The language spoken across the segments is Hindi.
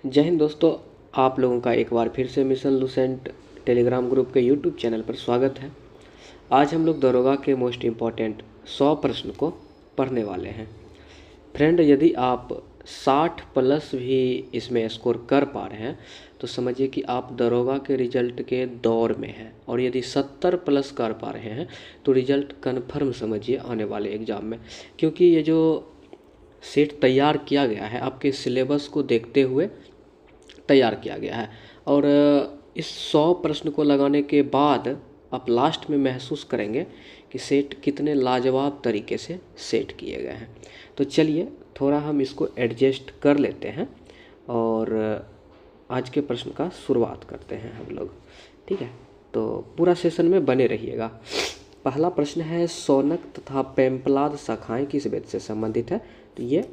जय हिंद दोस्तों, आप लोगों का एक बार फिर से मिशन लुसेंट टेलीग्राम ग्रुप के यूट्यूब चैनल पर स्वागत है। आज हम लोग दरोगा के मोस्ट इम्पॉर्टेंट 100 प्रश्न को पढ़ने वाले हैं। फ्रेंड, यदि आप 60 प्लस भी इसमें स्कोर कर पा रहे हैं तो समझिए कि आप दरोगा के रिजल्ट के दौर में हैं, और यदि 70 प्लस कर पा रहे हैं तो रिजल्ट कन्फर्म समझिए आने वाले एग्ज़ाम में। क्योंकि ये जो सेट तैयार किया गया है आपके सिलेबस को देखते हुए तैयार किया गया है, और इस 100 प्रश्न को लगाने के बाद आप लास्ट में महसूस करेंगे कि सेट कितने लाजवाब तरीके से सेट किए गए हैं। तो चलिए थोड़ा हम इसको एडजस्ट कर लेते हैं और आज के प्रश्न का शुरुआत करते हैं हम लोग। ठीक है, तो पूरा सेशन में बने रहिएगा। पहला प्रश्न है, शौनक तथा पेम्पलाद शाखाएं किस वेद से संबंधित है? तो ये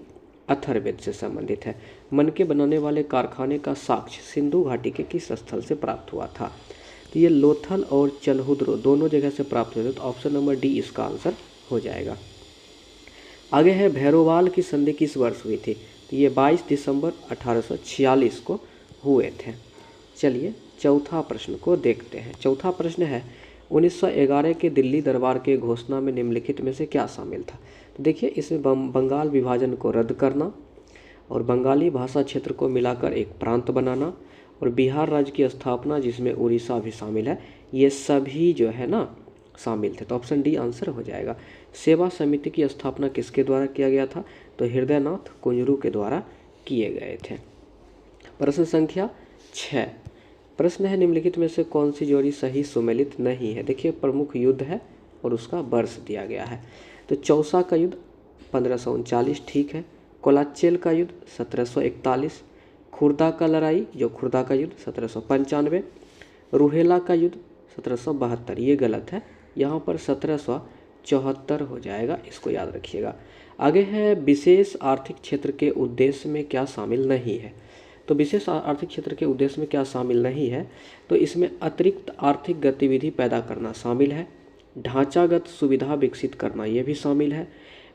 अथर्ववेद से संबंधित है। मन के बनाने वाले कारखाने का साक्ष्य सिंधु घाटी के किस स्थल से प्राप्त हुआ था? तो ये लोथल और चनहुद्रो दोनों जगह से प्राप्त हुए थे। तो ऑप्शन नंबर डी इसका आंसर हो जाएगा। आगे है, भैरोवाल की संधि किस वर्ष हुई थी? तो ये 22 दिसंबर 1846 को हुए थे। चलिए चौथा प्रश्न को देखते हैं। चौथा प्रश्न है, 1911 के दिल्ली दरबार के घोषणा में निम्नलिखित में से क्या शामिल था? तो देखिए, इसमें बंगाल विभाजन को रद्द करना और बंगाली भाषा क्षेत्र को मिलाकर एक प्रांत बनाना और बिहार राज्य की स्थापना जिसमें उड़ीसा भी शामिल है, ये सभी जो है ना शामिल थे। तो ऑप्शन डी आंसर हो जाएगा। सेवा समिति की स्थापना किसके द्वारा किया गया था? तो हृदयनाथ कुंजरू के द्वारा किए गए थे। प्रश्न संख्या 6। प्रश्न है, निम्नलिखित में से कौन सी जोड़ी सही सुमेलित नहीं है? देखिए, प्रमुख युद्ध है और उसका वर्ष दिया गया है। तो चौसा का युद्ध 1539 ठीक है। कोलाचेल का युद्ध 1741। खुर्दा का लड़ाई जो खुर्दा का युद्ध 1795। रूहेला का युद्ध 1772, ये गलत है, यहाँ पर 1774 हो जाएगा, इसको याद रखिएगा। आगे है, विशेष आर्थिक क्षेत्र के उद्देश्य में क्या शामिल नहीं है? तो विशेष आर्थिक क्षेत्र के उद्देश्य में क्या शामिल नहीं है? तो इसमें अतिरिक्त आर्थिक गतिविधि पैदा करना शामिल है, ढांचागत सुविधा विकसित करना ये भी शामिल है,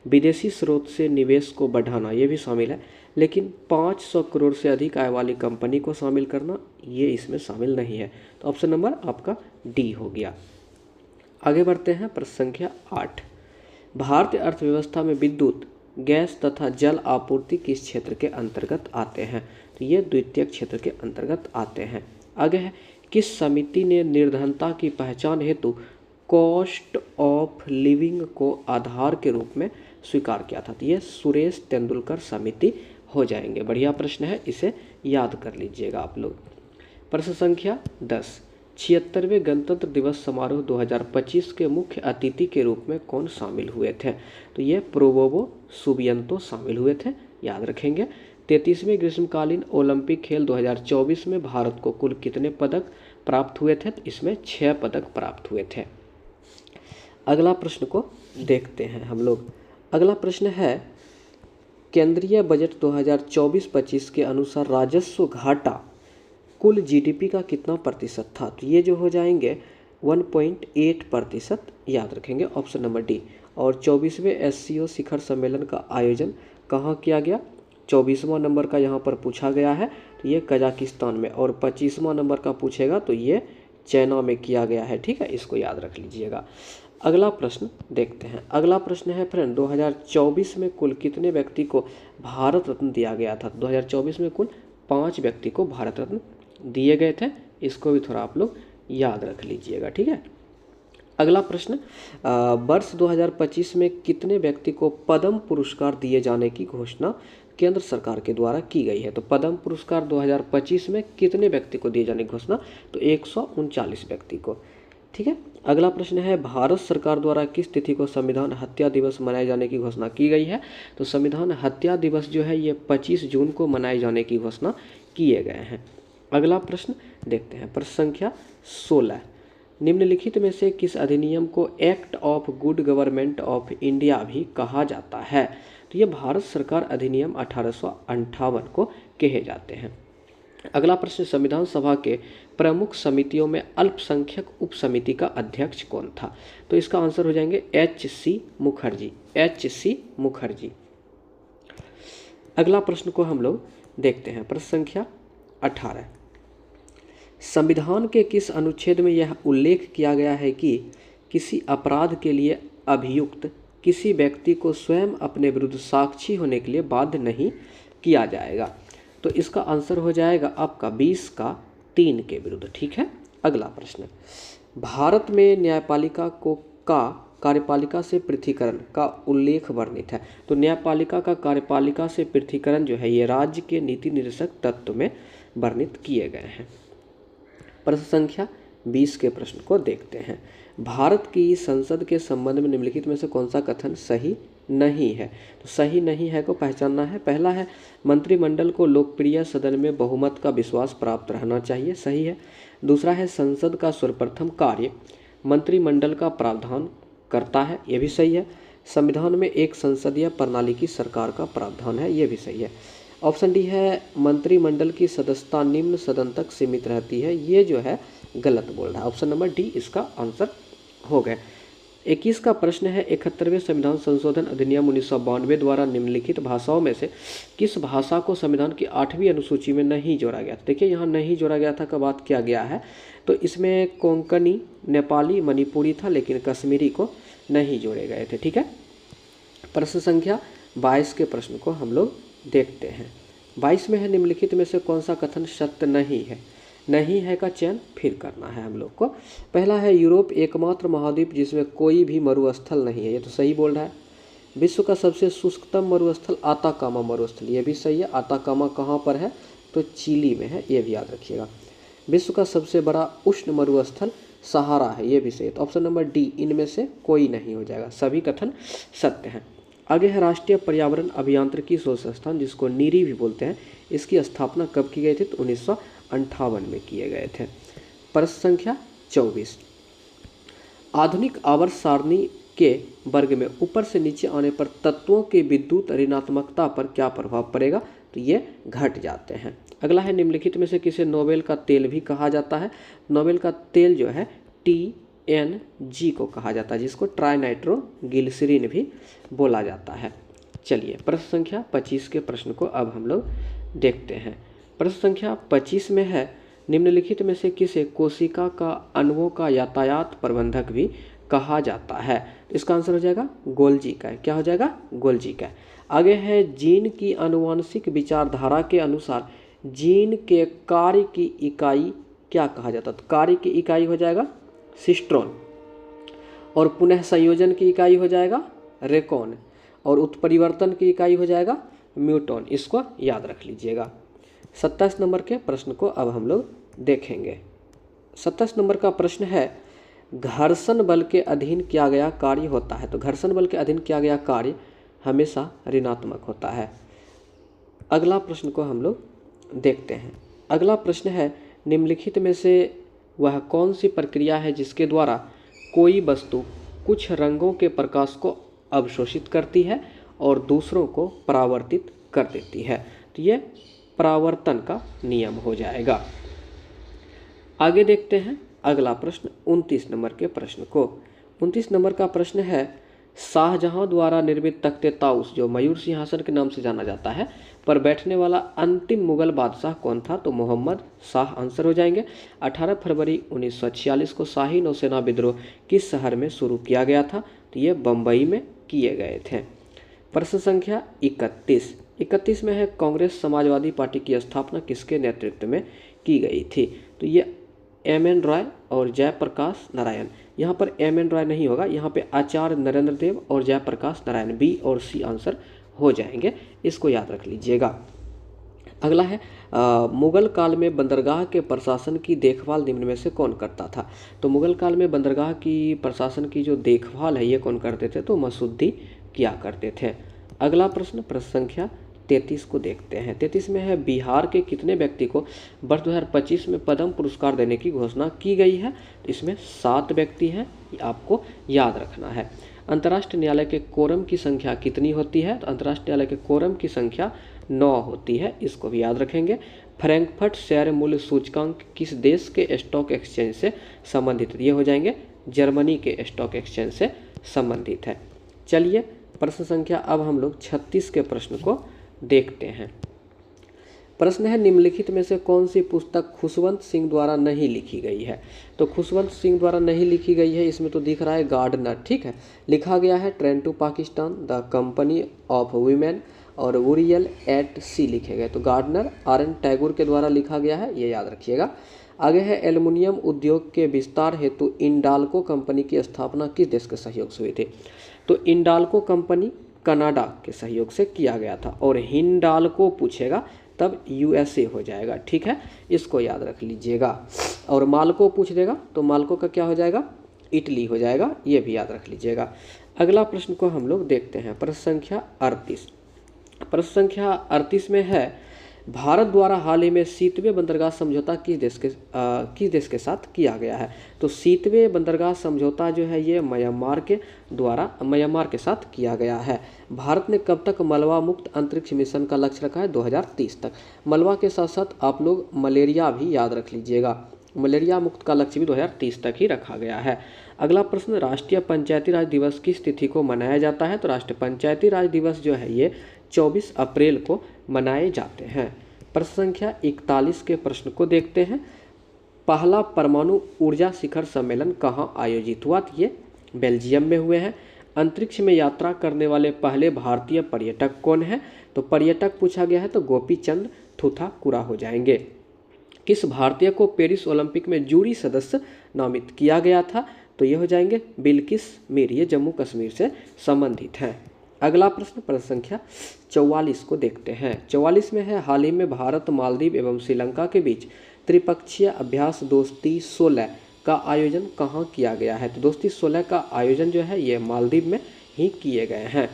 विदेशी स्रोत से निवेश को बढ़ाना ये भी शामिल है, लेकिन 500 करोड़ से अधिक आय वाली कंपनी को शामिल करना ये इसमें शामिल नहीं है। तो ऑप्शन नंबर आपका डी हो गया। आगे बढ़ते हैं। प्रश्न संख्या 8। भारतीय अर्थव्यवस्था में विद्युत, गैस तथा जल आपूर्ति किस क्षेत्र के अंतर्गत आते हैं? तो ये द्वितीयक क्षेत्र के अंतर्गत आते हैं। आगे है, किस समिति ने निर्धनता की पहचान हेतु कॉस्ट ऑफ लिविंग को आधार के रूप में स्वीकार किया था? तो ये सुरेश तेंदुलकर समिति हो जाएंगे। बढ़िया प्रश्न है, इसे याद कर लीजिएगा आप लोग। प्रश्न संख्या 10। 76वें गणतंत्र दिवस समारोह 2025 के मुख्य अतिथि के रूप में कौन शामिल हुए थे? तो ये प्रोबोवो सुबियंतो शामिल हुए थे, याद रखेंगे। 33वें ग्रीष्मकालीन ओलंपिक खेल 2024 में भारत को कुल कितने पदक प्राप्त हुए थे? तो इसमें 6 पदक प्राप्त हुए थे। अगला प्रश्न को देखते हैं हम लोग। अगला प्रश्न है, केंद्रीय बजट 2024-25 के अनुसार राजस्व घाटा कुल जीडीपी का कितना प्रतिशत था? तो ये जो हो जाएंगे 1.8%, याद रखेंगे, ऑप्शन नंबर डी। और 24वें एससीओ शिखर सम्मेलन का आयोजन कहाँ किया गया? 24वां नंबर का यहाँ पर पूछा गया है, तो ये कजाकिस्तान में, और 25वां नंबर का पूछेगा तो ये चाइना में किया गया है। ठीक है, इसको याद रख लीजिएगा। अगला प्रश्न देखते हैं। अगला प्रश्न है, फ्रेंड, 2024 में कुल कितने व्यक्ति को भारत रत्न दिया गया था? 2024 में कुल 5 व्यक्ति को भारत रत्न दिए गए थे, इसको भी थोड़ा आप लोग याद रख लीजिएगा। ठीक है। अगला प्रश्न, वर्ष 2025 में कितने व्यक्ति को पद्म पुरस्कार दिए जाने की घोषणा केंद्र सरकार के द्वारा की गई है? तो पद्म पुरस्कार 2025 में कितने व्यक्ति को दिए जाने की घोषणा? तो 139 व्यक्ति को। ठीक है। अगला प्रश्न है, भारत सरकार द्वारा किस तिथि को संविधान हत्या दिवस मनाए जाने की घोषणा की गई है? तो संविधान हत्या दिवस जो है ये 25 जून को मनाए जाने की घोषणा किए गए हैं। अगला प्रश्न देखते हैं। प्रश्न संख्या 16। निम्नलिखित में से किस अधिनियम को act of good government of India भी कहा जाता है? तो ये भारत सरकार अधिनियम 1858 को कहे जाते हैं। अगला प्रश्न, संविधान सभा के प्रमुख समितियों में अल्पसंख्यक उप समिति का अध्यक्ष कौन था? तो इसका आंसर हो जाएंगे एच.सी. मुखर्जी। एच.सी. मुखर्जी। अगला प्रश्न को हम लोग देखते हैं। प्रश्न संख्या 18। संविधान के किस अनुच्छेद में यह उल्लेख किया गया है कि किसी अपराध के लिए अभियुक्त किसी व्यक्ति को स्वयं अपने विरुद्ध साक्षी होने के लिए बाध्य नहीं किया जाएगा? तो इसका आंसर हो जाएगा आपका 20 का 3 के विरुद्ध। ठीक है। अगला प्रश्न, भारत में न्यायपालिका का कार्यपालिका से पृथकीकरण का उल्लेख वर्णित है। तो न्यायपालिका का कार्यपालिका से पृथकीकरण जो है ये राज्य के नीति निर्देशक तत्व में वर्णित किए गए हैं। प्रश्न संख्या 20 के प्रश्न को देखते हैं। भारत की संसद के संबंध में निम्नलिखित में से कौन सा कथन सही नहीं है? तो सही नहीं है को पहचानना है। पहला है मंत्रिमंडल को लोकप्रिय सदन में बहुमत का विश्वास प्राप्त रहना चाहिए, सही है। दूसरा है संसद का सर्वप्रथम कार्य मंत्रिमंडल का प्रावधान करता है, ये भी सही है। संविधान में एक संसदीय प्रणाली की सरकार का प्रावधान है, ये भी सही है। ऑप्शन डी है मंत्रिमंडल की सदस्यता निम्न सदन तक सीमित रहती है, ये जो है गलत बोल रहा है। ऑप्शन नंबर डी इसका आंसर हो गया। 21 का प्रश्न है 71वें संविधान संशोधन अधिनियम 1992 द्वारा निम्नलिखित भाषाओं में से किस भाषा को संविधान की 8वीं अनुसूची में नहीं जोड़ा गया था? देखिए यहाँ नहीं जोड़ा गया था का बात किया गया है, तो इसमें कोंकणी, नेपाली, मणिपुरी था, लेकिन कश्मीरी को नहीं जोड़े गए थे। ठीक है। प्रश्न संख्या 22 के प्रश्न को हम लोग देखते हैं। 22 में है निम्नलिखित में से कौन सा कथन सत्य नहीं है? नहीं है का चयन फिर करना है हम लोग को। पहला है यूरोप एकमात्र महाद्वीप जिसमें कोई भी मरुस्थल नहीं है, ये तो सही बोल रहा है। विश्व का सबसे शुष्कतम मरुस्थल आताकामा मरुस्थल, ये भी सही है। आताकामा कहाँ पर है? तो चिली में है, ये भी याद रखिएगा। विश्व का सबसे बड़ा उष्ण मरुस्थल सहारा है, ये भी सही है। तो ऑप्शन नंबर डी इनमें से कोई नहीं हो जाएगा, सभी कथन सत्य हैं। आगे है राष्ट्रीय पर्यावरण अभियांत्रिकी शोध संस्थान, जिसको नीरी भी बोलते हैं। इसकी स्थापना कब की गई थी? तो 1958 में किए गए थे। प्रश्न संख्या 24, आधुनिक आवर्त सारणी के वर्ग में ऊपर से नीचे आने पर तत्वों के विद्युत ऋणात्मकता पर क्या प्रभाव पड़ेगा? तो ये घट जाते हैं। अगला है निम्नलिखित में से किसे नोबेल का तेल भी कहा जाता है? नोबेल का तेल जो है TNG को कहा जाता है, जिसको ट्राइनाइट्रोग्लिसरीन भी बोला जाता है। चलिए प्रश्न संख्या 25 के प्रश्न को अब हम लोग देखते हैं। प्रश्न संख्या 25 में है निम्नलिखित में से किसे कोशिका का अणुओं का यातायात प्रबंधक भी कहा जाता है? तो इसका आंसर हो जाएगा गोल्जी का। क्या हो जाएगा? गोल्जी का। आगे है जीन की आनुवांशिक विचारधारा के अनुसार जीन के कार्य की इकाई क्या कहा जाता है? तो कार्य की इकाई हो जाएगा सिस्ट्रोन, और पुनः संयोजन की इकाई हो जाएगा रेकॉन, और उत्परिवर्तन की इकाई हो जाएगा म्यूटॉन। इसको याद रख लीजिएगा। 27 नंबर के प्रश्न को अब हम लोग देखेंगे। 27 नंबर का प्रश्न है घर्षण बल के अधीन किया गया कार्य होता है। तो घर्षण बल के अधीन किया गया कार्य हमेशा ऋणात्मक होता है। अगला प्रश्न को हम लोग देखते हैं। अगला प्रश्न है निम्नलिखित में से वह कौन सी प्रक्रिया है जिसके द्वारा कोई वस्तु कुछ रंगों के प्रकाश को अवशोषित करती है और दूसरों को परावर्तित कर देती है? तो ये परावर्तन का नियम हो जाएगा। आगे देखते हैं अगला प्रश्न 29 नंबर के प्रश्न को। 29 नंबर का प्रश्न है शाहजहां द्वारा निर्मित तख्ते ताउस, जो मयूर सिंहासन के नाम से जाना जाता है, पर बैठने वाला अंतिम मुगल बादशाह कौन था? तो मोहम्मद शाह आंसर हो जाएंगे। 18 फरवरी 1946 को शाही नौसेना विद्रोह किस शहर में शुरू किया गया था? तो ये बम्बई में किए गए थे। प्रश्न संख्या 31 में है कांग्रेस समाजवादी पार्टी की स्थापना किसके नेतृत्व में की गई थी? तो ये M.N. रॉय और जयप्रकाश नारायण। यहाँ पर M.N. रॉय नहीं होगा, यहाँ पे आचार्य नरेंद्र देव और जयप्रकाश नारायण, बी और सी आंसर हो जाएंगे। इसको याद रख लीजिएगा। अगला है मुगल काल में बंदरगाह के प्रशासन की देखभाल निम्न में से कौन करता था? तो मुगल काल में बंदरगाह की प्रशासन की जो देखभाल है ये कौन करते थे? तो मसूद्दी किया करते थे। अगला प्रश्न संख्या 33 को देखते हैं। 33 में है बिहार के कितने व्यक्ति को वर्ष 2025 में पद्म पुरस्कार देने की घोषणा की गई है? तो इसमें 7 व्यक्ति हैं, ये आपको याद रखना है। अंतर्राष्ट्रीय न्यायालय के कोरम की संख्या कितनी होती है? तो अंतर्राष्ट्रीय न्यायालय के कोरम की संख्या 9 होती है, इसको भी याद रखेंगे। फ्रैंकफर्ट शेयर मूल्य सूचकांक किस देश के स्टॉक एक्सचेंज से संबंधित? ये हो जाएंगे जर्मनी के स्टॉक एक्सचेंज से संबंधित है। चलिए प्रश्न संख्या अब हम लोग 36 के प्रश्न को देखते हैं। प्रश्न है निम्नलिखित में से कौन सी पुस्तक खुशवंत सिंह द्वारा नहीं लिखी गई है। तो खुशवंत सिंह द्वारा नहीं लिखी गई है, इसमें तो दिख रहा है गार्डनर, ठीक है। लिखा गया है train to Pakistan, the company of women और वुरियल एट सी लिखे गए। तो गार्डनर RN टैगोर के द्वारा लिखा गया है, ये याद रखिएगा। आगे है एल्युमिनियम उद्योग के विस्तार हेतु इंडाल्को कंपनी की स्थापना किस देश के सहयोग से हुई थी। तो इंडाल्को कंपनी कनाडा के सहयोग से किया गया था, और हिंडाल्को पूछेगा तब USA हो जाएगा, ठीक है, इसको याद रख लीजिएगा। और माल्को पूछ देगा तो माल्को का क्या हो जाएगा, इटली हो जाएगा, ये भी याद रख लीजिएगा। अगला प्रश्न को हम लोग देखते हैं, प्रश्न संख्या 38। प्रश्न संख्या 38 में है भारत द्वारा हाल ही में सीतवे बंदरगाह समझौता किस देश के साथ किया गया है। तो सीतवे बंदरगाह समझौता जो है ये म्यांमार के साथ किया गया है। भारत ने कब तक मलबा मुक्त अंतरिक्ष मिशन का लक्ष्य रखा है, 2030 तक। मलबा के साथ साथ आप लोग मलेरिया भी याद रख लीजिएगा, मलेरिया मुक्त का लक्ष्य भी 2030 तक ही रखा गया है। अगला प्रश्न, राष्ट्रीय पंचायती राज दिवस किस तिथि को मनाया जाता है। तो राष्ट्रीय पंचायती राज दिवस जो है ये 24 अप्रैल को मनाए जाते हैं। प्रश्न संख्या 41 के प्रश्न को देखते हैं। पहला परमाणु ऊर्जा शिखर सम्मेलन कहाँ आयोजित हुआ। तो ये बेल्जियम में हुए हैं। अंतरिक्ष में यात्रा करने वाले पहले भारतीय पर्यटक कौन है। तो पर्यटक पूछा गया है तो गोपीचंद थूथाकुरा हो जाएंगे। किस भारतीय को पेरिस ओलंपिक में जूरी सदस्य नामित किया गया था। तो ये हो जाएंगे बिल्किस मीर, ये जम्मू कश्मीर से संबंधित हैं। अगला प्रश्न, प्रश्न संख्या 44 को देखते हैं। 44 में है हाल ही में भारत, मालदीव एवं श्रीलंका के बीच त्रिपक्षीय अभ्यास दोस्ती 16 का आयोजन कहाँ किया गया है। तो दोस्ती 16 का आयोजन जो है ये मालदीव में ही किए गए हैं।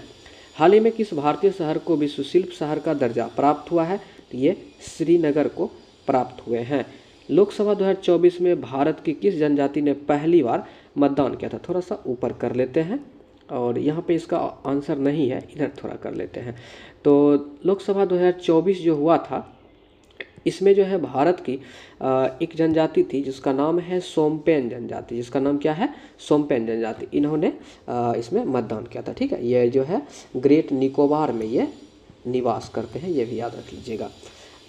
हाल ही में किस भारतीय शहर को विश्व शिल्प शहर का दर्जा प्राप्त हुआ है। तो ये श्रीनगर को प्राप्त हुए हैं। लोकसभा 2024 में भारत की किस जनजाति ने पहली बार मतदान किया था। थोड़ा सा ऊपर कर लेते हैं, और यहाँ पे इसका आंसर नहीं है, इधर थोड़ा कर लेते हैं। तो लोकसभा 2024 जो हुआ था इसमें जो है भारत की एक जनजाति थी जिसका नाम है सोमपेन जनजाति, जिसका नाम क्या है, सोमपेन जनजाति। इन्होंने इसमें मतदान किया था, ठीक है। ये जो है ग्रेट निकोबार में ये निवास करते हैं, ये भी याद रख लीजिएगा।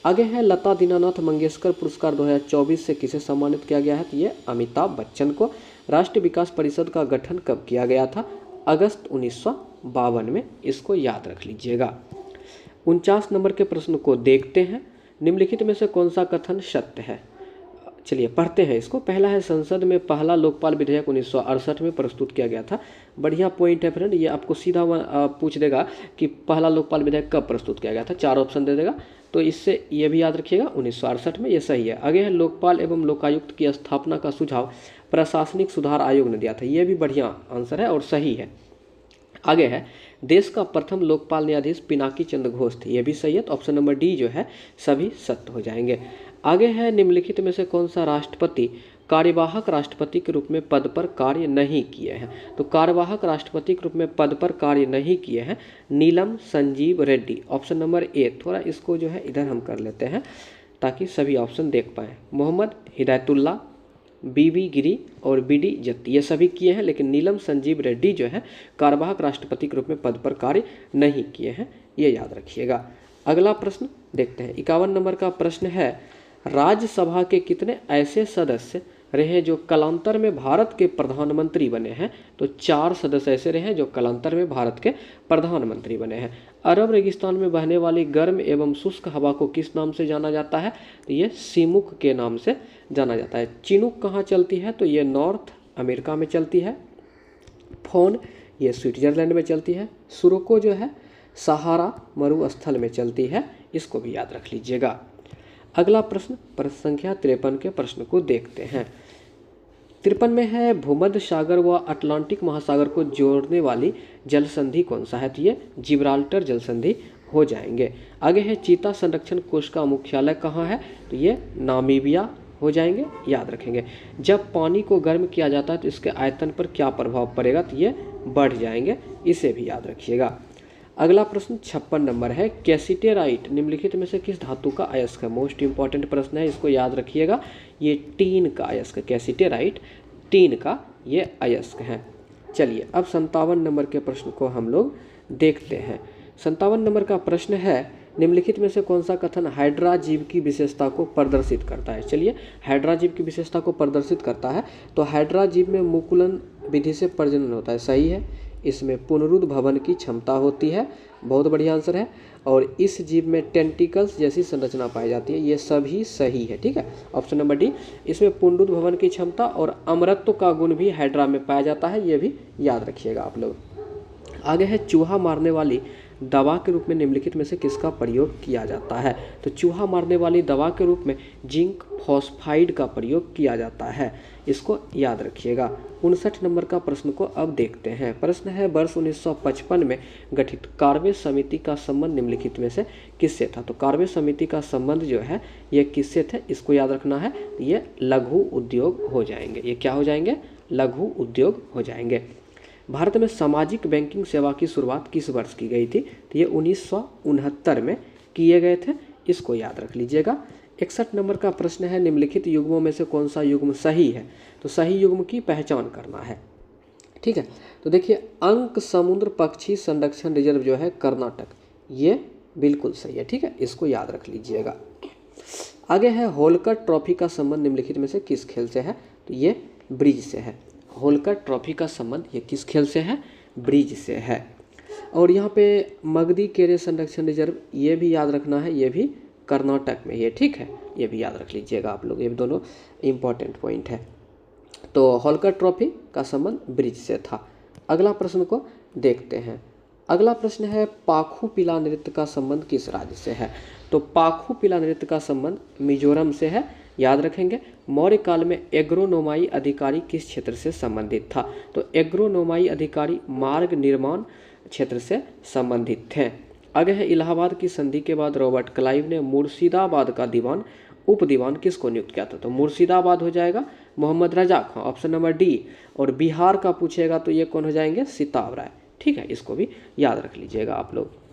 आगे है लता दीनानाथ मंगेशकर पुरस्कार 2024 से किसे सम्मानित किया गया है। तो ये अमिताभ बच्चन को। राष्ट्रीय विकास परिषद का गठन कब किया गया था। अगस्त 1952 में, इसको याद रख लीजिएगा। 49 नंबर के प्रश्न को देखते हैं। निम्नलिखित में से कौन सा कथन सत्य है। चलिए पढ़ते हैं इसको। पहला है संसद में पहला लोकपाल विधेयक 1968 में प्रस्तुत किया गया था। बढ़िया पॉइंट है फ्रेंड, ये आपको सीधा पूछ देगा कि पहला लोकपाल विधेयक कब प्रस्तुत किया गया था, 4 ऑप्शन दे देगा, तो इससे ये भी याद रखिएगा 1968 में, ये सही है। आगे है लोकपाल एवं लोकायुक्त की स्थापना का सुझाव प्रशासनिक सुधार आयोग ने दिया था, ये भी बढ़िया आंसर है और सही है। आगे है देश का प्रथम लोकपाल न्यायाधीश पिनाकी चंद्र घोष थे, ये भी सही है। तो ऑप्शन नंबर डी जो है सभी सत्य हो जाएंगे। आगे है निम्नलिखित में से कौन सा राष्ट्रपति कार्यवाहक राष्ट्रपति के रूप में पद पर कार्य नहीं किए हैं। तो कार्यवाहक राष्ट्रपति के रूप में पद पर कार्य नहीं किए हैं Neelam Sanjiva Reddy, option number A. थोड़ा इसको जो है इधर हम कर लेते हैं ताकि सभी ऑप्शन देख पाएँ। मोहम्मद हिदायतुल्ला, BV गिरी और BD जत्ती, ये सभी किए हैं, लेकिन नीलम संजीव रेड्डी जो है कार्यवाहक राष्ट्रपति के रूप में पद पर कार्य नहीं किए हैं, ये याद रखिएगा। अगला प्रश्न देखते हैं। 51 नंबर का प्रश्न है राज्यसभा के कितने ऐसे सदस्य रहे जो कालांतर में भारत के प्रधानमंत्री बने हैं। तो 4 सदस्य ऐसे रहे जो कालांतर में भारत के प्रधानमंत्री बने हैं। अरब रेगिस्तान में बहने वाली गर्म एवं शुष्क हवा को किस नाम से जाना जाता है। तो ये सीमुक के नाम से जाना जाता है। चिनूक कहाँ चलती है। तो ये नॉर्थ अमेरिका में चलती है। फोन ये स्विट्जरलैंड में चलती है। सुरोको जो है सहारा मरुस्थल में चलती है, इसको भी याद रख लीजिएगा। अगला प्रश्न, प्रश्न संख्या 53 के प्रश्न को देखते हैं। 53 में है भूमध्य सागर व अटलांटिक महासागर को जोड़ने वाली जल संधि कौन सा है। तो ये जिब्राल्टर जल संधि हो जाएंगे। आगे है चीता संरक्षण कोष का मुख्यालय कहाँ है। तो ये नामीबिया हो जाएंगे, याद रखेंगे। जब पानी को गर्म किया जाता है तो इसके आयतन पर क्या प्रभाव पड़ेगा। तो ये बढ़ जाएंगे, इसे भी याद रखिएगा। अगला प्रश्न 56 नंबर है कैसिटेराइट निम्नलिखित में से किस धातु का अयस्क है। मोस्ट इंपॉर्टेंट प्रश्न है, इसको याद रखिएगा। ये टीन का अयस्क, कैसिटेराइट टीन का ये अयस्क है। चलिए अब 57 नंबर के प्रश्न को हम लोग देखते हैं। 57 नंबर का प्रश्न है निम्नलिखित में से कौन सा कथन हाइड्रा जीव की विशेषता को प्रदर्शित करता है? चलिए, हाइड्रा जीव की विशेषता को प्रदर्शित करता है तो हाइड्रा जीव में मुकुलन विधि से प्रजनन होता है, सही है। इसमें पुनरुद्भवन की क्षमता होती है, बहुत बढ़िया आंसर है। और इस जीव में टेंटिकल्स जैसी संरचना पाई जाती है, ये सभी सही है, ठीक है। ऑप्शन नंबर डी, इसमें पुनरुद्भवन की क्षमता और अमरत्व का गुण भी हाइड्रा में पाया जाता है, ये भी याद रखिएगा आप लोग। आगे है चूहा मारने वाली दवा के रूप में निम्नलिखित में से किसका प्रयोग किया जाता है? तो चूहा मारने वाली दवा के रूप में जिंक फॉस्फाइड का प्रयोग किया जाता है, इसको याद रखिएगा। 59 नंबर का प्रश्न को अब देखते हैं। प्रश्न है वर्ष 1955 में गठित कार्बे समिति का संबंध निम्नलिखित में से किससे था? तो कार्बे समिति का संबंध जो है ये किससे थे, इसको याद रखना है। ये लघु उद्योग हो जाएंगे, ये क्या हो जाएंगे? लघु उद्योग हो जाएंगे। भारत में सामाजिक बैंकिंग सेवा की शुरुआत किस वर्ष की गई थी? तो ये 1969 में किए गए थे, इसको याद रख लीजिएगा। 61 नंबर का प्रश्न है निम्नलिखित युग्मों में से कौन सा युग्म सही है? तो सही युग्म की पहचान करना है, ठीक है। तो देखिए, अंक समुद्र पक्षी संरक्षण रिजर्व जो है कर्नाटक, ये बिल्कुल सही है, ठीक है, इसको याद रख लीजिएगा। आगे है होलकर ट्रॉफी का संबंध निम्नलिखित में से किस खेल से है? तो ये ब्रिज से है। होलकर ट्रॉफी का संबंध ये किस खेल से है? ब्रिज से है। और यहाँ पे मगधी केरे संरक्षण रिजर्व, ये भी याद रखना है, ये भी कर्नाटक में, ये ठीक है, ये भी याद रख लीजिएगा आप लोग, ये दोनों इम्पॉर्टेंट पॉइंट है। तो होलकर ट्रॉफी का संबंध ब्रिज से था। अगला प्रश्न को देखते हैं। अगला प्रश्न है पाखू पिला नृत्य का संबंध किस राज्य से है? तो पाखू पिला नृत्य का संबंध मिजोरम से है, याद रखेंगे। मौर्य काल में एग्रोनोमाई अधिकारी किस क्षेत्र से संबंधित था? तो एग्रोनोमाई अधिकारी मार्ग निर्माण क्षेत्र से संबंधित थे। आगे है इलाहाबाद की संधि के बाद रॉबर्ट क्लाइव ने मुर्शिदाबाद का दीवान उप दीवान किसको नियुक्त किया था? तो मुर्शिदाबाद हो जाएगा मोहम्मद रजा खां, ऑप्शन नंबर डी। और बिहार का पूछेगा तो ये कौन हो जाएंगे? सिताब राय, ठीक है, इसको भी याद रख लीजिएगा आप लोग।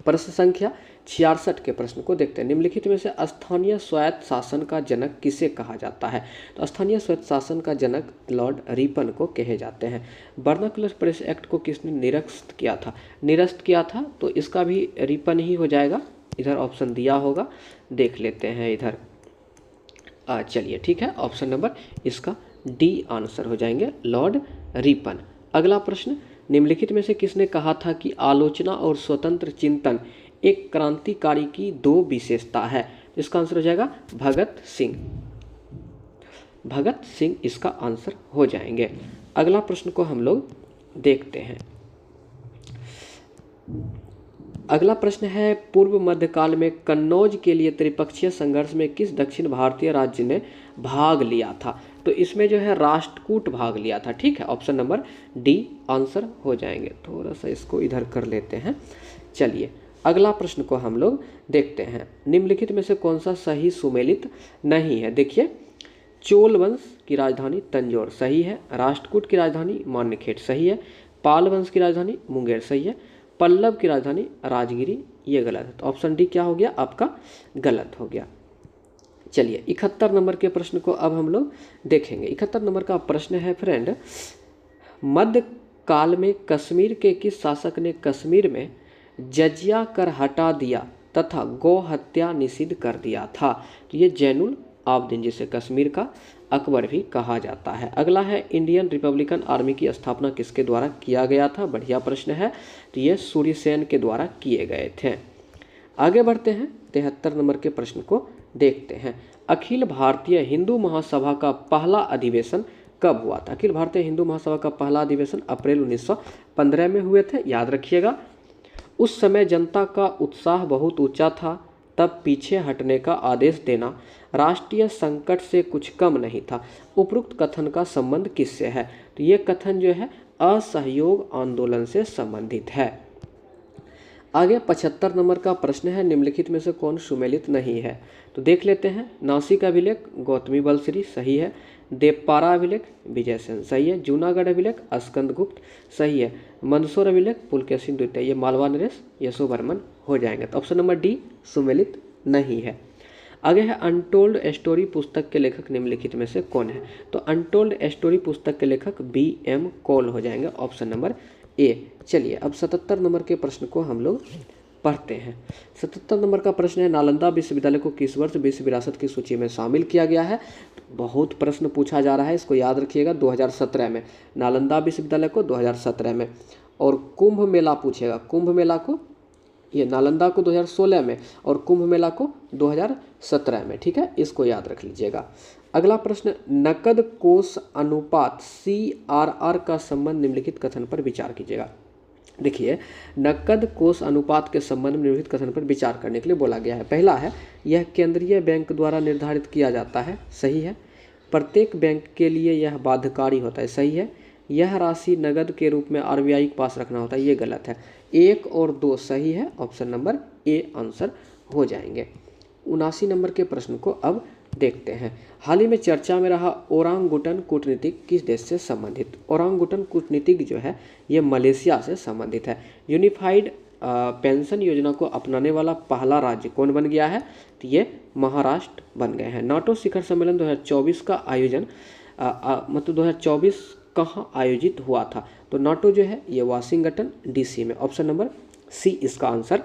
प्रश्न संख्या 66 के प्रश्न को देखते हैं। निम्नलिखित में से स्थानीय स्वायत्त शासन का जनक किसे कहा जाता है? तो स्थानीय स्वायत्त शासन का जनक लॉर्ड रिपन को कहे जाते हैं। वर्नाकुलर प्रेस एक्ट को किसने निरस्त किया था? निरस्त किया था, तो इसका भी रिपन ही हो जाएगा। इधर ऑप्शन दिया होगा, देख लेते हैं इधर। चलिए ठीक है, ऑप्शन नंबर इसका डी आंसर हो जाएंगे, लॉर्ड रिपन। अगला प्रश्न, निम्नलिखित में से किसने कहा था कि आलोचना और स्वतंत्र चिंतन एक क्रांतिकारी की दो विशेषता है? इसका आंसर हो जाएगा भगत सिंह। भगत सिंह इसका आंसर हो जाएंगे। अगला प्रश्न को हम लोग देखते हैं। अगला प्रश्न है पूर्व मध्यकाल में कन्नौज के लिए त्रिपक्षीय संघर्ष में किस दक्षिण भारतीय राज्य ने भाग लिया था? तो इसमें जो है राष्ट्रकूट भाग लिया था, ठीक है, ऑप्शन नंबर डी आंसर हो जाएंगे। थोड़ा सा इसको इधर कर लेते हैं। चलिए अगला प्रश्न को हम लोग देखते हैं। निम्नलिखित में से कौन सा सही सुमेलित नहीं है? देखिए, चोल वंश की राजधानी तंजौर सही है, राष्ट्रकूट की राजधानी मान्यखेट सही है, पाल वंश की राजधानी मुंगेर सही है, पल्लव की राजधानी राजगिरी ये गलत है। तो ऑप्शन डी क्या हो गया आपका? गलत हो गया। चलिए 71 नंबर के प्रश्न को अब हम लोग देखेंगे। 71 नंबर का प्रश्न है फ्रेंड, मध्य काल में कश्मीर के किस शासक ने कश्मीर में जजिया कर हटा दिया तथा गौ हत्या निषिद्ध कर दिया था? तो ये जैनुल आबदीन, जिसे कश्मीर का अकबर भी कहा जाता है। अगला है इंडियन रिपब्लिकन आर्मी की स्थापना किसके द्वारा किया गया था? बढ़िया प्रश्न है, तो ये सूर्यसेन के द्वारा किए गए थे। आगे बढ़ते हैं, 73 नंबर के प्रश्न को देखते हैं। अखिल भारतीय हिंदू महासभा का पहला अधिवेशन कब हुआ था? अखिल भारतीय हिंदू महासभा का पहला अधिवेशन अप्रैल 1915 में हुए थे, याद रखिएगा। उस समय जनता का उत्साह बहुत ऊंचा था, तब पीछे हटने का आदेश देना राष्ट्रीय संकट से कुछ कम नहीं था। उपरोक्त कथन का संबंध किससे है? तो ये कथन जो है असहयोग आंदोलन से संबंधित है। आगे 75 नंबर का प्रश्न है, निम्नलिखित में से कौन सुमेलित नहीं है? तो देख लेते हैं। नासिक अभिलेख गौतमी बलश्री सही है, देवपारा अभिलेख विजय सेन सही है, जूनागढ़ अभिलेख स्कंदगुप्त सही है, मंदसौर अभिलेख पुलकेशिन द्वितीय ये मालवा नरेश यशोवर्मन हो जाएंगे। तो ऑप्शन नंबर डी सुमेलित नहीं है। आगे है अनटोल्ड स्टोरी पुस्तक के लेखक निम्नलिखित में से कौन है? तो अनटोल्ड स्टोरी पुस्तक के लेखक B.M. कॉल हो जाएंगे, ऑप्शन नंबर ए। चलिए अब 77 नंबर के प्रश्न को हम लोग पढ़ते हैं। 77 नंबर का प्रश्न है, नालंदा विश्वविद्यालय को किस वर्ष विश्व विरासत की सूची में शामिल किया गया है? बहुत प्रश्न पूछा जा रहा है, इसको याद रखिएगा। 2017 में नालंदा विश्वविद्यालय को 2017 में। और कुंभ मेला पूछेगा, कुंभ मेला को, ये नालंदा को 2016 में और कुंभ मेला को 2017 में, ठीक है, इसको याद रख लीजिएगा। अगला प्रश्न, नकद कोष अनुपात CRR का संबंध निम्नलिखित कथन पर विचार कीजिएगा। देखिए, नकद कोष अनुपात के संबंध में निम्नलिखित कथन पर विचार करने के लिए बोला गया है। पहला है, यह केंद्रीय बैंक द्वारा निर्धारित किया जाता है, सही है। प्रत्येक बैंक के लिए यह बाध्यकारी होता है, सही है। यह राशि नगद के रूप में RBI के पास रखना होता है, ये गलत है। 1 और 2 सही है, ऑप्शन नंबर A आंसर हो जाएंगे। 79 नंबर के प्रश्न को अब देखते हैं। हाल ही में चर्चा में रहा ओरांगुटन कूटनीतिक किस देश से संबंधित? ओरांगुटन कूटनीतिक जो है ये मलेशिया से संबंधित है। यूनिफाइड पेंशन योजना को अपनाने वाला पहला राज्य कौन बन गया है? तो ये महाराष्ट्र बन गए हैं। नाटो शिखर सम्मेलन 2024 का आयोजन मतलब 2024 कहाँ आयोजित हुआ था? तो नाटो जो है ये वाशिंगटन DC में, ऑप्शन नंबर C इसका आंसर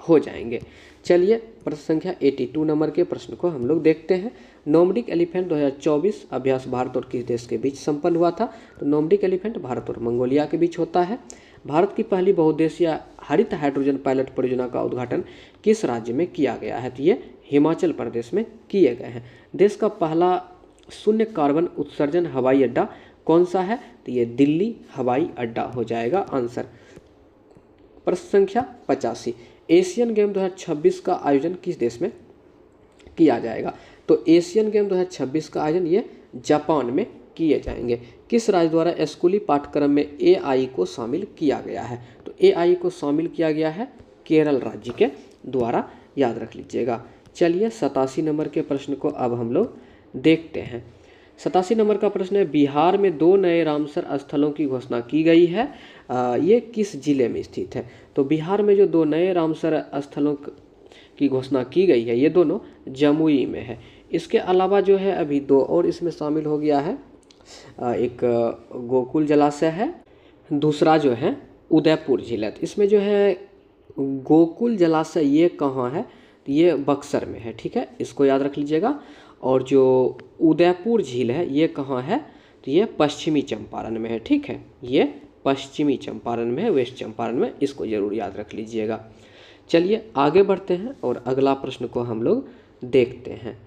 हो जाएंगे। चलिए प्रश्न संख्या 82 नंबर के प्रश्न को हम लोग देखते हैं। नोमडिक एलिफेंट 2024 अभ्यास भारत और किस देश के बीच संपन्न हुआ था? तो नोमडिक एलिफेंट भारत और मंगोलिया के बीच होता है। भारत की पहली बहुउद्देशीय हरित हाइड्रोजन पायलट परियोजना का उद्घाटन किस राज्य में किया गया है? तो ये हिमाचल प्रदेश में किए गए हैं। देश का पहला शून्य कार्बन उत्सर्जन हवाई अड्डा कौन सा है? तो ये दिल्ली हवाई अड्डा हो जाएगा आंसर। प्रश्न संख्या 85, एशियन गेम 2026 का आयोजन किस देश में किया जाएगा? तो एशियन गेम 2026 का आयोजन ये जापान में किए जाएंगे। किस राज्य द्वारा स्कूली पाठ्यक्रम में AI को शामिल किया गया है? तो AI को शामिल किया गया है केरल राज्य के द्वारा, याद रख लीजिएगा। चलिए 87 नंबर के प्रश्न को अब हम लोग देखते हैं। 87 नंबर का प्रश्न है, बिहार में 2 नए रामसर स्थलों की घोषणा की गई है, ये किस जिले में स्थित है? तो बिहार में जो 2 नए रामसर स्थलों की घोषणा की गई है ये दोनों जमुई में है। इसके अलावा जो है अभी 2 और इसमें शामिल हो गया है, एक गोकुल जलाशय है, दूसरा जो है उदयपुर झील है। इसमें जो है गोकुल जलाशय ये कहाँ है? तो ये बक्सर में है, ठीक है, इसको याद रख लीजिएगा। और जो उदयपुर झील है ये कहाँ है? तो ये पश्चिमी चंपारण में है, ठीक है, ये पश्चिमी चंपारण में है, वेस्ट चंपारण में, इसको जरूर याद रख लीजिएगा। चलिए आगे बढ़ते हैं और अगला प्रश्न को हम लोग देखते हैं।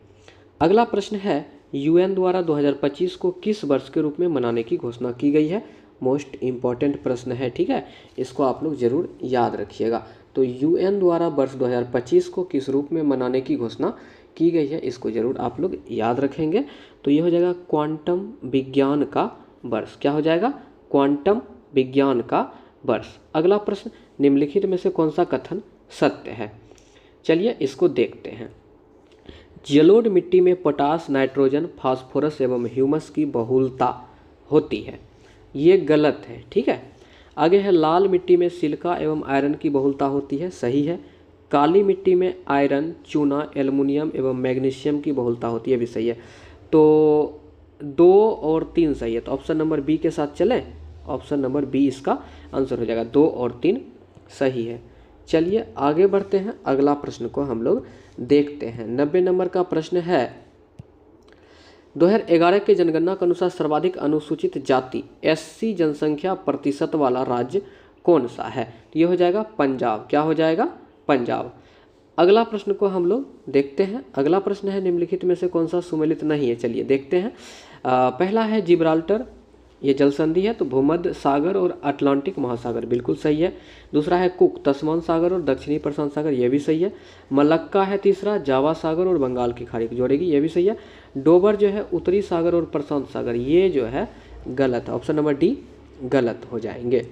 अगला प्रश्न है, UN द्वारा 2025 को किस वर्ष के रूप में मनाने की घोषणा की गई है? मोस्ट इम्पॉर्टेंट प्रश्न है, ठीक है, इसको आप लोग जरूर याद रखिएगा। तो UN द्वारा वर्ष 2025 को किस रूप में मनाने की घोषणा की गई है, इसको जरूर आप लोग याद रखेंगे। तो ये हो जाएगा क्वांटम विज्ञान का वर्ष। क्या हो जाएगा? क्वांटम विज्ञान का वर्ष। अगला प्रश्न, निम्नलिखित में से कौन सा कथन सत्य है? चलिए इसको देखते हैं। जलोढ़ मिट्टी में पोटास, नाइट्रोजन, फास्फोरस एवं ह्यूमस की बहुलता होती है, ये गलत है, ठीक है। आगे है, लाल मिट्टी में सिलिका एवं आयरन की बहुलता होती है, सही है। काली मिट्टी में आयरन, चूना, एल्युमिनियम एवं मैग्नीशियम की बहुलता होती है, भी सही है। तो 2 और 3 सही है, तो ऑप्शन नंबर B के साथ चलें, ऑप्शन नंबर B इसका आंसर हो जाएगा। 2 और 3 सही है। चलिए आगे बढ़ते हैं, अगला प्रश्न को हम लोग देखते हैं। 90 नंबर का प्रश्न है, 2011 के जनगणना के अनुसार सर्वाधिक अनुसूचित जाति SC जनसंख्या प्रतिशत वाला राज्य कौन सा है? तो ये हो जाएगा पंजाब। क्या हो जाएगा? पंजाब। अगला प्रश्न को हम लोग देखते हैं। अगला प्रश्न है, निम्नलिखित में से कौन सा सुमेलित नहीं है? चलिए देखते हैं। पहला है जिब्राल्टर, ये जल संधि है, तो भूमध्य सागर और अटलांटिक महासागर, बिल्कुल सही है। दूसरा है कुक, तस्मान सागर और दक्षिणी प्रशांत सागर, ये भी सही है। मलक्का है तीसरा, जावा सागर और बंगाल की खाड़ी को जोड़ेगी, ये भी सही है। डोबर जो है उत्तरी सागर और प्रशांत सागर, ये जो है गलत है, ऑप्शन नंबर D गलत हो जाएंगे।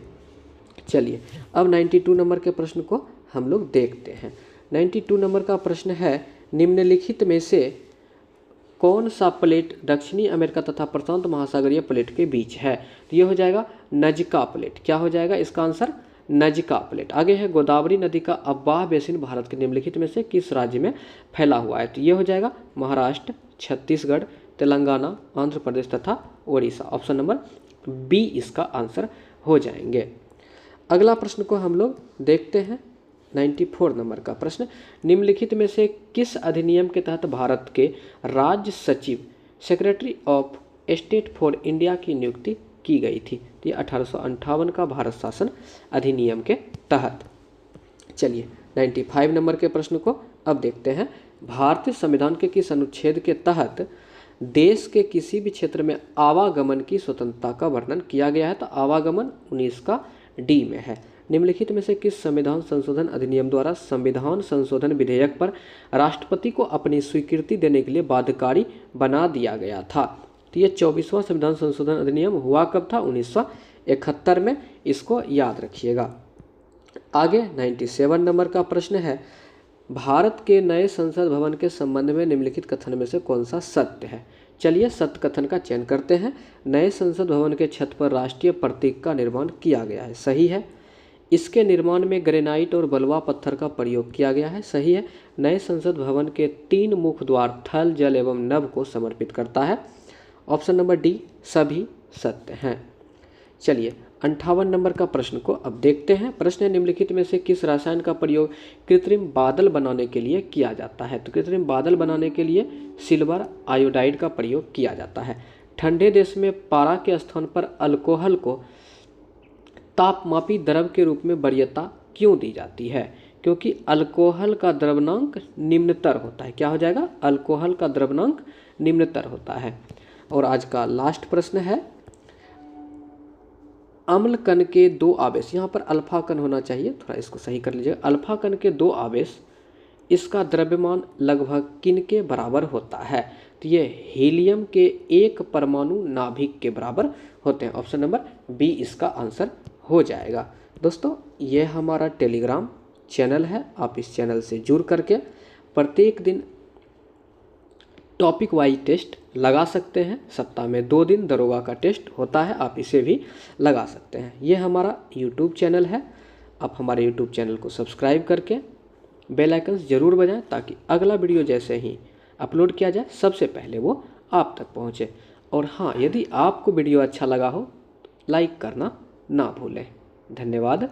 चलिए अब 92 नंबर के प्रश्न को हम लोग देखते हैं। 92 नंबर का प्रश्न है, निम्नलिखित में से कौन सा प्लेट दक्षिणी अमेरिका तथा प्रशांत महासागरीय प्लेट के बीच है? तो ये हो जाएगा नजका प्लेट। क्या हो जाएगा इसका आंसर? Nazca plate. आगे है, गोदावरी नदी का अब्बाह बेसिन भारत के निम्नलिखित में से किस राज्य में फैला हुआ है? तो ये हो जाएगा महाराष्ट्र, छत्तीसगढ़, तेलंगाना, आंध्र प्रदेश तथा ओडिशा, ऑप्शन नंबर B इसका आंसर हो जाएंगे। अगला प्रश्न को हम लोग देखते हैं। 94 नंबर का प्रश्न, निम्नलिखित में से किस अधिनियम के तहत भारत के राज्य सचिव secretary of state for India की नियुक्ति की गई थी? तो ये 1858 का भारत शासन अधिनियम के तहत। चलिए 95 नंबर के प्रश्न को अब देखते हैं। भारतीय संविधान के किस अनुच्छेद के तहत देश के किसी भी क्षेत्र में आवागमन की स्वतंत्रता का वर्णन किया गया है? तो आवागमन 19 का डी में है। निम्नलिखित में से किस संविधान संशोधन अधिनियम द्वारा संविधान संशोधन विधेयक पर राष्ट्रपति को अपनी स्वीकृति देने के लिए बाध्यकारी बना दिया गया था? तो ये 24वां संविधान संशोधन अधिनियम हुआ कब था? 1971 में, इसको याद रखिएगा। आगे 97 नंबर का प्रश्न है, भारत के नए संसद भवन के संबंध में निम्नलिखित कथन में से कौन सा सत्य है? चलिए सत्य कथन का चयन करते हैं। नए संसद भवन के छत पर राष्ट्रीय प्रतीक का निर्माण किया गया है, सही है। इसके निर्माण में ग्रेनाइट और बलुआ पत्थर का प्रयोग किया गया है, सही है। नए संसद भवन के 3 मुख्य द्वार थल, जल एवं नभ को समर्पित करता है। ऑप्शन नंबर डी सभी सत्य हैं। चलिए 58 नंबर का प्रश्न को अब देखते हैं। प्रश्न है, निम्नलिखित में से किस रसायन का प्रयोग कृत्रिम बादल बनाने के लिए किया जाता है? तो कृत्रिम बादल बनाने के लिए सिल्वर आयोडाइड का प्रयोग किया जाता है। ठंडे देश में पारा के स्थान पर अल्कोहल को तापमापी द्रव के रूप में वरीयता क्यों दी जाती है? क्योंकि अल्कोहल का द्रवनांक निम्नतर होता है। क्या हो जाएगा? अल्कोहल का द्रवनांक निम्नतर होता है। और आज का लास्ट प्रश्न है, अम्ल कण के 2 आवेश, यहाँ पर अल्फा कण होना चाहिए, थोड़ा इसको सही कर लीजिएगा। अल्फा कण के 2 आवेश, इसका द्रव्यमान लगभग किन के बराबर होता है? तो ये हीलियम के 1 परमाणु नाभिक के बराबर होते हैं। ऑप्शन नंबर बी इसका आंसर हो जाएगा। दोस्तों ये हमारा टेलीग्राम चैनल है, आप इस चैनल से जुड़ करके प्रत्येक दिन टॉपिक वाइज टेस्ट लगा सकते हैं। सप्ताह में 2 दिन दरोगा का टेस्ट होता है, आप इसे भी लगा सकते हैं। ये हमारा यूट्यूब चैनल है, आप हमारे यूट्यूब चैनल को सब्सक्राइब करके बेल आइकन ज़रूर बजाएं ताकि अगला वीडियो जैसे ही अपलोड किया जाए सबसे पहले वो आप तक पहुँचे। और हाँ, यदि आपको वीडियो अच्छा लगा हो लाइक करना ना भूलें। धन्यवाद।